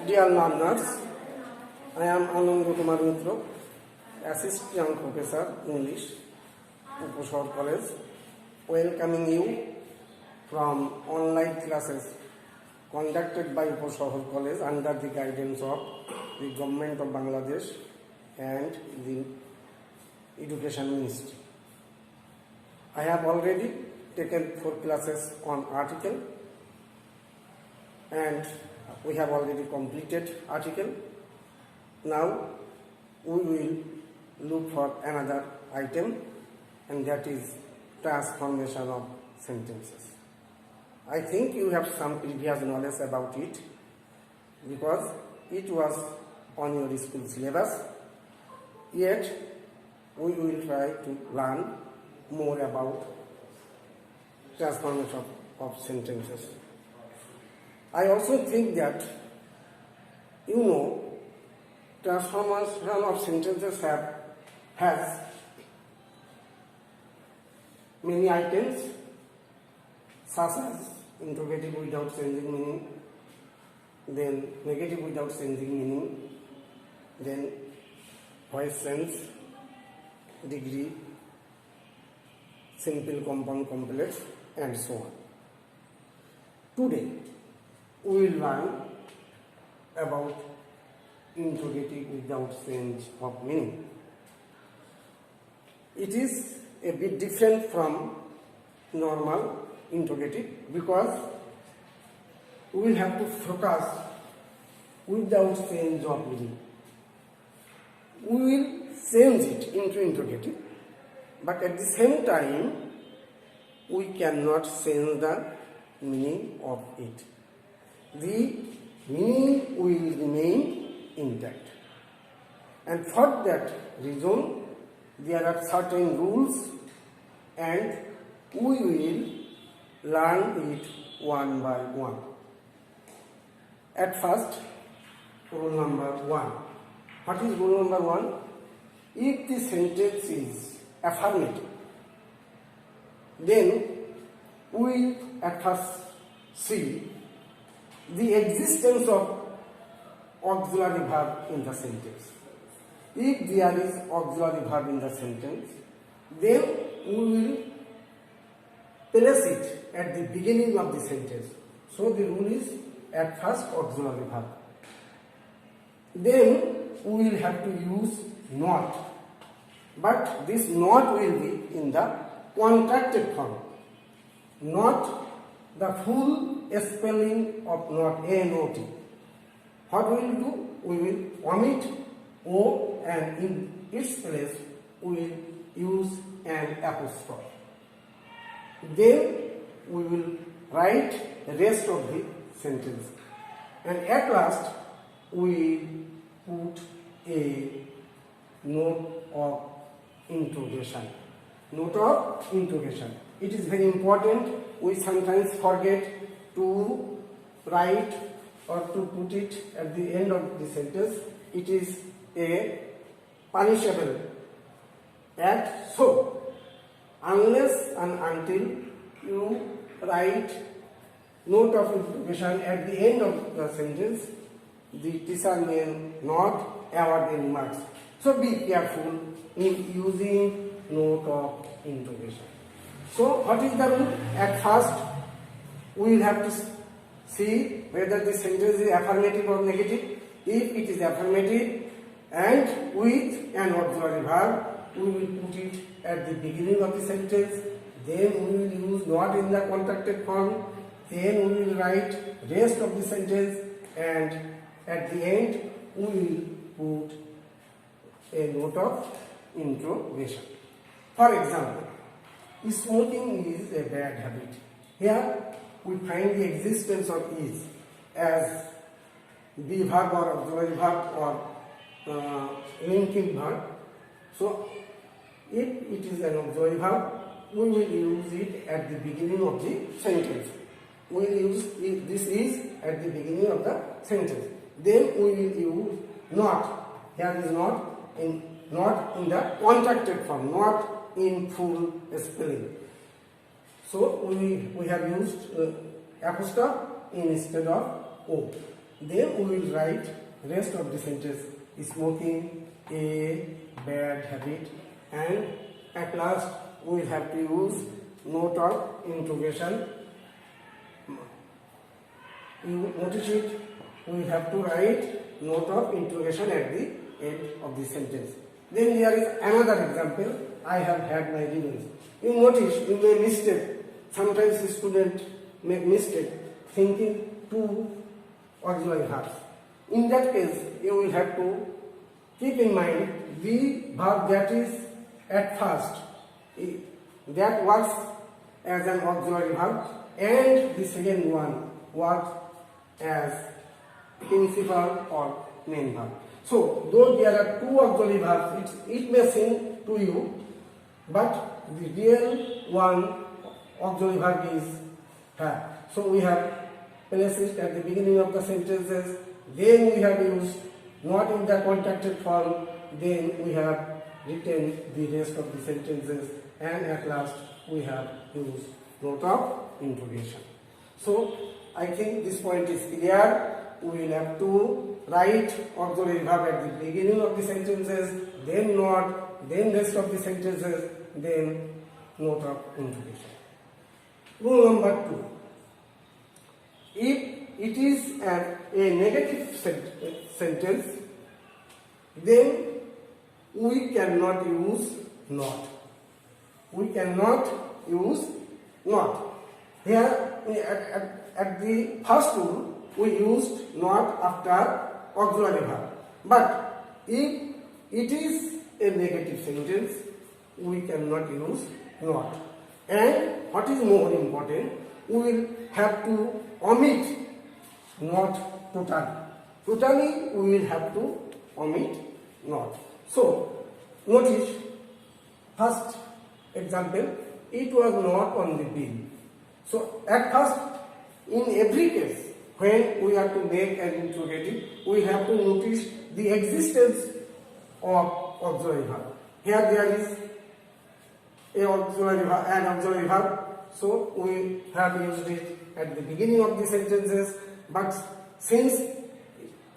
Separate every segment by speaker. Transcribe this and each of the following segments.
Speaker 1: Dear learners, I am Anand Kumar Mitra, Assistant Professor English, Upashar College, welcoming you from online classes conducted by Upashar College under the guidance of the Government of Bangladesh and the Education Ministry. I have already taken 4 classes on article and we have already completed article. Now we will look for another item, and that is transformation of sentences. I think you have some previous knowledge about it because it was on your school syllabus, yet we will try to learn more about transformation of sentences. I also think that transformation of sentences has many items such as interrogative without changing meaning, then negative without changing meaning, then voice sense, degree, simple, compound, complex, and so on. Today we will learn about interrogative without change of meaning. It is a bit different from normal interrogative because we will have to focus without change of meaning. We will change it into interrogative, but at the same time we cannot change the meaning of it. The meaning will remain intact, and for that reason there are certain rules and we will learn it one by one. At first, rule number 1. What is rule number 1? If the sentence is affirmative, then we at first see the existence of auxiliary verb in the sentence. If there is auxiliary verb in the sentence, then we will place it at the beginning of the sentence. So the rule is at first auxiliary verb. Then we will have to use not, but this not will be in the contracted form, not the full spelling of not, A-N-O-T. What we will do? We will omit O and in its place we will use an apostrophe. Then we will write the rest of the sentence. And at last we put a note of interrogation. Note of interrogation. It is very important. We sometimes forget to write or to put it at the end of the sentence. It is a punishable act. So, unless and until you write note of interrogation at the end of the sentence, the teacher may not award any marks. So, be careful in using note of interrogation. So, what is the rule? At first, we will have to see whether the sentence is affirmative or negative. If it is affirmative and with an auxiliary verb, we will put it at the beginning of the sentence. Then we will use not in the contracted form. Then we will write rest of the sentence, and at the end we will put a note of interrogation. For example, smoking is a bad habit. Here we find the existence of is as be verb or auxiliary verb or linking verb. So, if it is an auxiliary verb, we will use it at the beginning of the sentence. We will use this is at the beginning of the sentence. Then we will use not. Here is not in the contracted form, not in full spelling. So we have used apostrophe instead of O. Then we will write rest of the sentence: smoking, a bad habit, and at last we will have to use note of interrogation. You notice it, we have to write note of interrogation at the end of the sentence. Then there is another example. I have had my revenge. You notice, you may mistake. Sometimes the student make mistake thinking two auxiliary verbs. In that case, you will have to keep in mind the verb that is at first, that works as an auxiliary verb, and the second one works as principal or main verb. So, though there are two auxiliary verbs, it may seem to you, but the real one auxiliary verb is have. So, we have placed it at the beginning of the sentences, then we have used not in the contracted form, then we have written the rest of the sentences, and at last we have used note of interrogation. So, I think this point is clear. We will have to write auxiliary verb at the beginning of the sentences, then not, then rest of the sentences, then note of interrogation. Rule number 2. If it is a negative sentence, then we cannot use not. We cannot use not. Here at the first rule, we used not after auxiliary verb. But if it is a negative sentence, we cannot use not. And what is more important, we will have to omit not totally. Totally, we will have to omit not. So, notice, first example, it was not on the bill. So, at first, in every case, when we have to make an interrogative, we have to notice the existence of auxiliary verb. Here there is an auxiliary verb, so we have used it at the beginning of the sentences, but since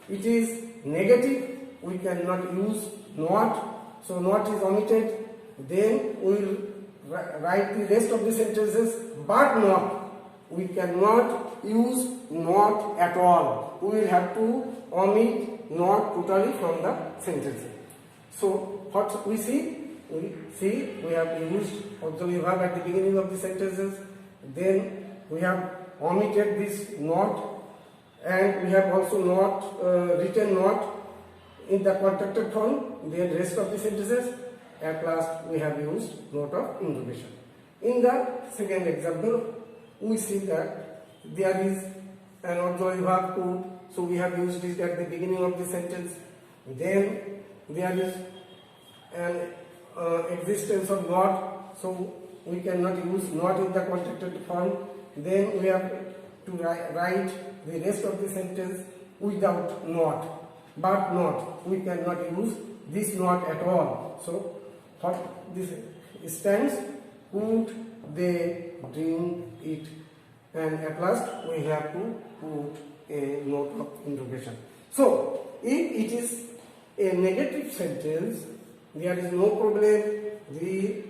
Speaker 1: it is negative, we cannot use not, so not is omitted. Then we will write the rest of the sentences, but not. We cannot use not at all. We will have to omit not totally from the sentences. So what we see? We have used auxiliary verb at the beginning of the sentences. Then we have omitted this not, and we have also not written not in the contracted form. Then rest of the sentences. At last we have used note of interrogation. In the second example, we see that there is an auxiliary verb to, so we have used it at the beginning of the sentence. Then there is an existence of not, so we cannot use not in the contracted form. Then we have to write the rest of the sentence without not, but not. We cannot use this not at all. So what this stands? Could they drink it? And at last we have to put a note of interrogation. So if it is a negative sentence, there is no problem. The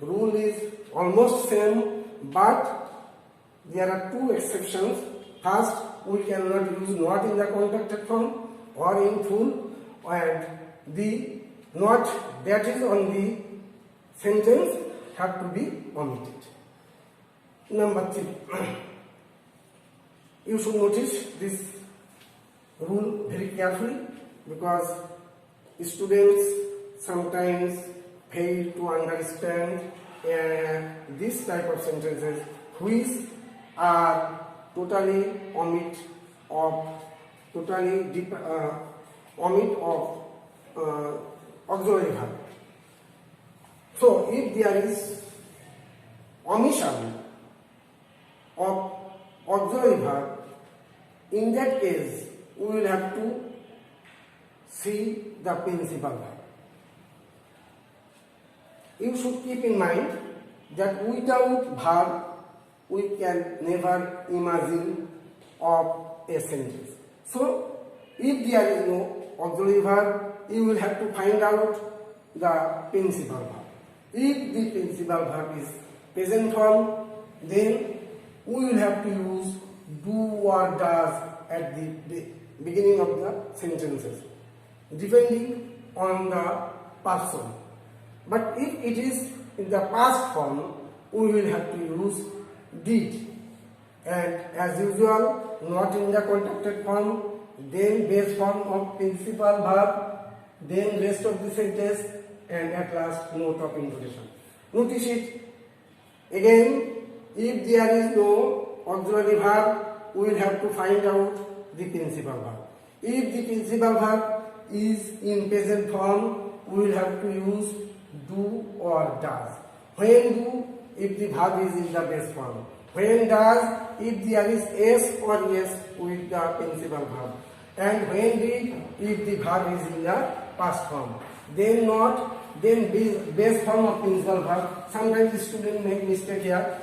Speaker 1: rule is almost same, but there are two exceptions. First, we cannot use not in the contracted form or in full, and the not that is on the sentence have to be omitted. Number 3. You should notice this rule very carefully, because students sometimes fail to understand this type of sentences which are totally omit of auxiliary verb. So if there is omission of auxiliary verb, in that case we will have to see the principal verb. You should keep in mind that without verb we can never imagine of a sentence. So if there is no auxiliary verb, you will have to find out the principal verb. If the principal verb is present form, then we will have to use do or does at the beginning of the sentences, depending on the person. But if it is in the past form, we will have to use did. And as usual, not in the contracted form, then base form of principal verb, then rest of the sentence, and at last note of introduction. Notice it. Again, if there is no auxiliary verb, we will have to find out the principal verb. If the principal verb is in present form, we will have to use do or does. When do, if the verb is in the base form. When does, if there is s or yes with the principal verb. And when did, if the verb is in the past form. Then not, then base form of principal verb. Sometimes the student make mistake here.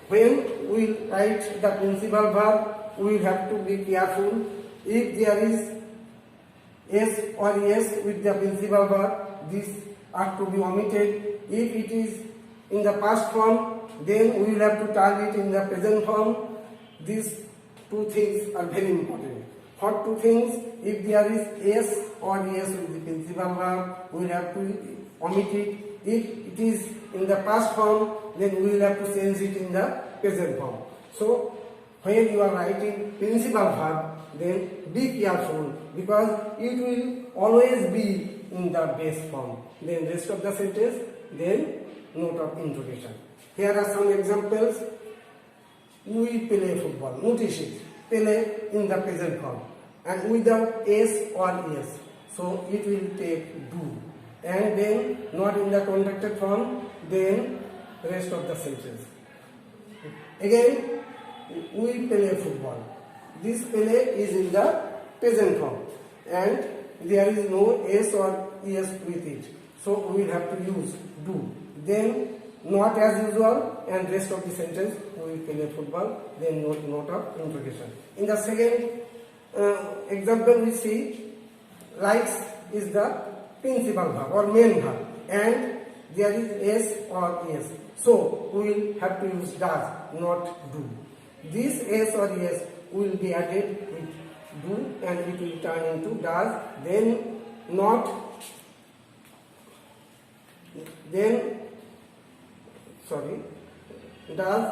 Speaker 1: When we write the principal verb, we have to be careful. If there is s or yes with the principal verb, this are to be omitted. If it is in the past form, then we will have to turn it in the present form. These two things are very important. What two things? If there is s or yes with the principal verb, we will have to omit it. If it is in the past form, then we will have to change it in the present form. So when you are writing principal verb, then be careful, because it will always be in the base form. Then rest of the sentence, then note of introduction. Here are some examples. We play football. Notice it. Play in the present form and without s or yes. So it will take do. And then not in the contracted form, then rest of the sentence. Again, we play football. This play is in the present form and there is no s or es with it. So we will have to use do. Then not as usual, and rest of the sentence we will play football, then note of introduction. In the second example, we see likes is the principal verb or main verb, and there is s or es. So we will have to use does, not do. This s or es will be added with do and it will turn into does, then not, does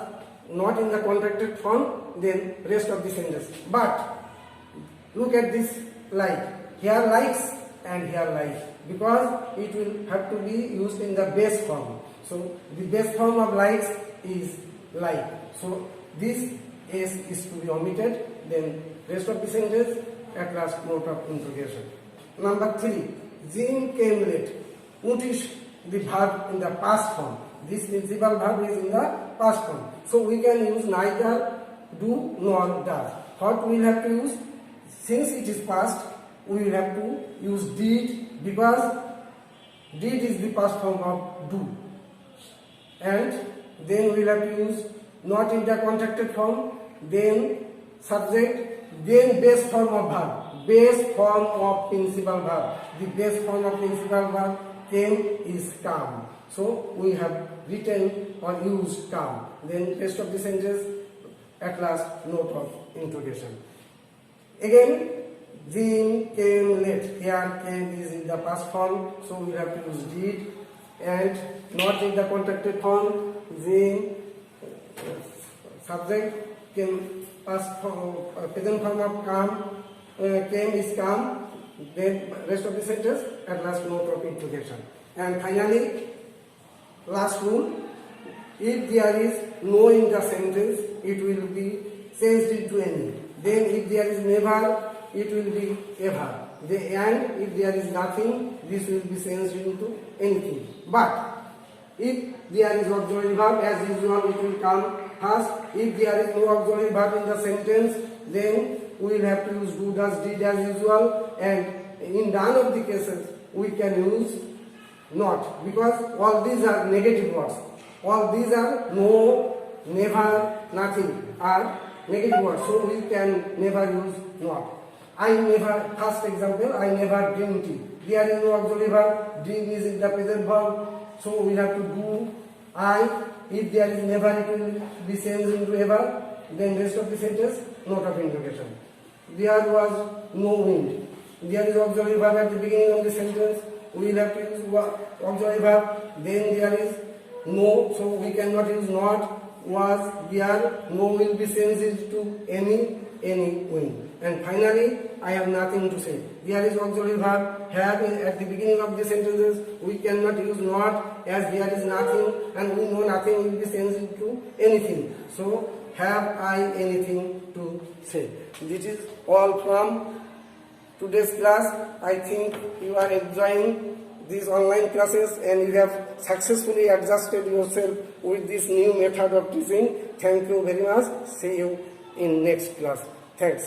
Speaker 1: not in the contracted form, then rest of the sentence. But look at this like. Here likes and here like, because it will have to be used in the base form. So the base form of likes is like. So this s is to be omitted, then rest of the sentence, at last note of introduction. Number 3, Jim came late. Notice the verb in the past form. This principal verb is in the past form. So we can use neither do nor does. What we will have to use? Since it is past, we will have to use did, because did is the past form of do. And then we will have to use not in the contracted form, then subject, then base form of verb, base form of principal verb. The base form of principal verb came is come. So we have written or used come. Then rest of the sentence, at last note of introduction. Again, Jim came late. Here came is in the past form, so we have to use did, and not in the contracted form. Jim subject came past form, present form of come, came is come. Then rest of the sentence, at last note of introduction. And finally, last rule, if there is no in the sentence, it will be changed into any. Then if there is never, it will be ever. And if there is nothing, this will be changed into anything. But if there is auxiliary verb, as usual it will come first. If there is no auxiliary verb in the sentence, then we will have to use do, does, did as usual. And in none of the cases, we can use not, because all these are negative words. All these are no, never, nothing are negative word, so we can never use not. I never, first example, I never drink tea. There is no auxiliary verb, drink is in the present verb, so we have to do I. If there is never, it will be changed into ever. Then rest of the sentence, note of interrogation. There was no wind. There is auxiliary verb at the beginning of the sentence. We will have to use auxiliary verb. Then there is no, so we cannot use not. Was there, no will be changed to any wind. And finally, I have nothing to say. There is auxiliary verb have at the beginning of the sentences. We cannot use not as there is nothing, and we know nothing will be changed to anything. So have I anything to say? This is all from today's class. I think you are enjoying these online classes and you have successfully adjusted yourself with this new method of teaching. Thank you very much. See you in next class. Thanks.